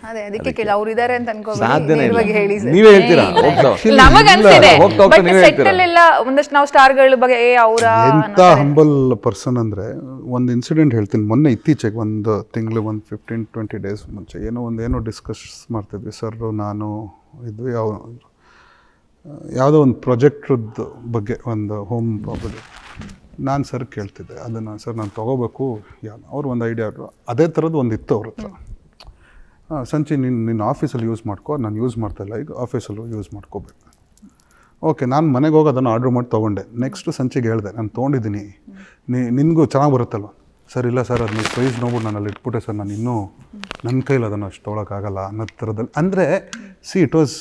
ಅದೇ ಅದಕ್ಕೆ ಕೇಳಿ ಅವ್ರು ಇದಾರೆ ಅಂತ ಸಾಧ್ಯನೇ ಇಲ್ಲ. ಅನ್ಕೋಬೇಕು ಹೇಳಿ ಸರ್. ನೀವೇ ಹೇಳ್ತೀರಾ ನಮಗ್ ಅನ್ಸಿದೆ ಹೋಗ್ತಾ ಹೋಗ್ತಾ ಬಟ್ ನೀವೇ ಸೆಟ್ ಹೇಳ್ತೀರಾ ಅಲ್ಲೆಲ್ಲ ಒಂದಷ್ಟು ನಾವು ಸ್ಟಾರ್ಗಳ ಬಗ್ಗೆ ಅವರ ಎಂಥ ಹಂಬಲ್ ಪರ್ಸನ್ ಅಂದರೆ ಒಂದು ಇನ್ಸಿಡೆಂಟ್ ಹೇಳ್ತೀನಿ. ಮೊನ್ನೆ ಇತ್ತೀಚೆಗೆ ಒಂದು ತಿಂಗಳು ಒಂದು 15-20 ಡೇಸ್ ಮುಂಚೆ ಏನೋ ಡಿಸ್ಕಸ್ ಮಾಡ್ತಿದ್ವಿ ಸರ್ ನಾನು ಇದ್ವಿ. ಯಾವುದೋ ಒಂದು ಪ್ರಾಜೆಕ್ಟ್ರದ್ದು ಬಗ್ಗೆ ಒಂದು ಹೋಮ್ ಪ್ರಾಪರ್ಟಿ ನಾನು ಸರ್ ಕೇಳ್ತಿದ್ದೆ ಅದನ್ನು ಸರ್ ನಾನು ತೊಗೋಬೇಕು ಅವ್ರು ಒಂದು ಐಡಿಯಾ ಅದೇ ಥರದ್ದು ಒಂದು ಇತ್ತು ಅವ್ರ ಹತ್ರ. ಸಂಚಿ ನಿನ್ನ ಆಫೀಸಲ್ಲಿ ಯೂಸ್ ಮಾಡ್ಕೊ, ನಾನು ಯೂಸ್ ಮಾಡ್ತಾಯಿಲ್ಲ, ಈಗ ಆಫೀಸಲ್ಲೂ ಯೂಸ್ ಮಾಡ್ಕೋಬೇಕು. ಓಕೆ, ನಾನು ಮನೆಗೆ ಹೋಗಿ ಅದನ್ನು ಆರ್ಡ್ರ್ ಮಾಡಿ ತೊಗೊಂಡೆ. ನೆಕ್ಸ್ಟು ಸಂಚಿಗೆ ಹೇಳಿದೆ ನಾನು ತೊಗೊಂಡಿದ್ದೀನಿ, ನಿನಗೂ ಚೆನ್ನಾಗಿ ಬರುತ್ತಲ್ವ. ಸರ್ ಇಲ್ಲ ಸರ್ ಅದು ನೀವು ಪ್ರೈಸ್ ನೋಡ್ಬಿಟ್ಟು ನಾನು ಅಲ್ಲಿ ಇಟ್ಬಿಟ್ಟೆ ಸರ್, ನಾನು ಇನ್ನೂ ನನ್ನ ಕೈಲಿ ಅದನ್ನು ಅಷ್ಟು ತೊಗೊಳಕ್ಕಾಗಲ್ಲ ಅನ್ನೋ ಥರದಲ್ಲಿ. ಅಂದರೆ ಇಟ್ ವಾಸ್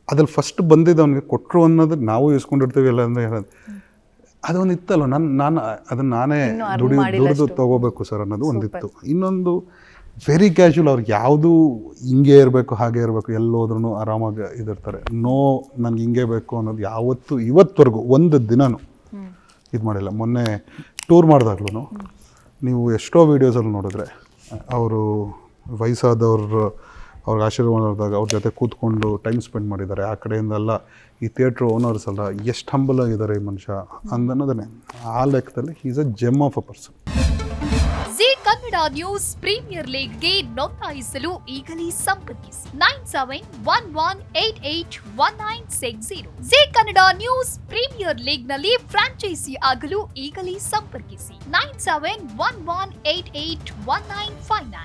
ಅದ್ರಲ್ಲಿ ಫಸ್ಟ್ ಬಂದಿದ್ದು ಅವನಿಗೆ ಕೊಟ್ಟರು ಅನ್ನೋದಕ್ಕೆ ನಾವು ಇಸ್ಕೊಂಡಿರ್ತೀವಿ ಇಲ್ಲ ಅಂದರೆ ಅದೊಂದು ಇತ್ತಲ್ವ. ನಾನು ಅದನ್ನು ನಾನೇ ದುಡಿದು ತೊಗೋಬೇಕು ಸರ್ ಅನ್ನೋದು ಒಂದಿತ್ತು. ಇನ್ನೊಂದು ವೆರಿ ಕ್ಯಾಶುವಲ್, ಅವ್ರಿಗೆ ಯಾವುದು ಹಿಂಗೆ ಇರಬೇಕು ಹಾಗೆ ಇರಬೇಕು, ಎಲ್ಲೋದ್ರೂ ಆರಾಮಾಗಿ ಇದಿರ್ತಾರೆ. ನನಗೆ ಹಿಂಗೆ ಬೇಕು ಅನ್ನೋದು ಯಾವತ್ತೂ ಇವತ್ತವರೆಗೂ ಒಂದು ದಿನನೂ ಇದು ಮಾಡಿಲ್ಲ. ಮೊನ್ನೆ ಟೂರ್ ಮಾಡಿದಾಗ್ಲೂ ನೀವು ಎಷ್ಟೋ ವೀಡಿಯೋಸಲ್ಲಿ ನೋಡಿದ್ರೆ ಅವರು ವಯಸ್ಸಾದವ್ರು ಅವ್ರಿಗೆ ಆಶೀರ್ವಾದ ಮಾಡಿದಾಗ ಅವ್ರ ಜೊತೆ ಕೂತ್ಕೊಂಡು ಟೈಮ್ ಸ್ಪೆಂಡ್ ಮಾಡಿದ್ದಾರೆ. ಆ ಕಡೆಯಿಂದೆಲ್ಲ ಈ ಥಿಯೇಟ್ರ್ ಓನರ್ಸ್ ಎಲ್ಲ ಎಷ್ಟು ಹಂಬಲ್ ಆಗಿದ್ದಾರೆ ಈ ಮನುಷ್ಯ ಅನ್ನೋದನ್ನೇ. ಆ ಲೆಕ್ಕದಲ್ಲಿ is a gem of a person. Zee Kannada news premier ಲೀಗ್ಗೆ ನೋಂದಾಯಿಸಲು ಈಗಲೇ ಸಂಪರ್ಕಿಸಿ 9711881960. ಜಿ ಕನ್ನಡ ನ್ಯೂಸ್ ಪ್ರೀಮಿಯರ್ ಲೀಗ್ನಲ್ಲಿ ಫ್ರಾಂಚೈಸಿ ಆಗಲು ಈಗಲೇ ಸಂಪರ್ಕಿಸಿ 9711881959.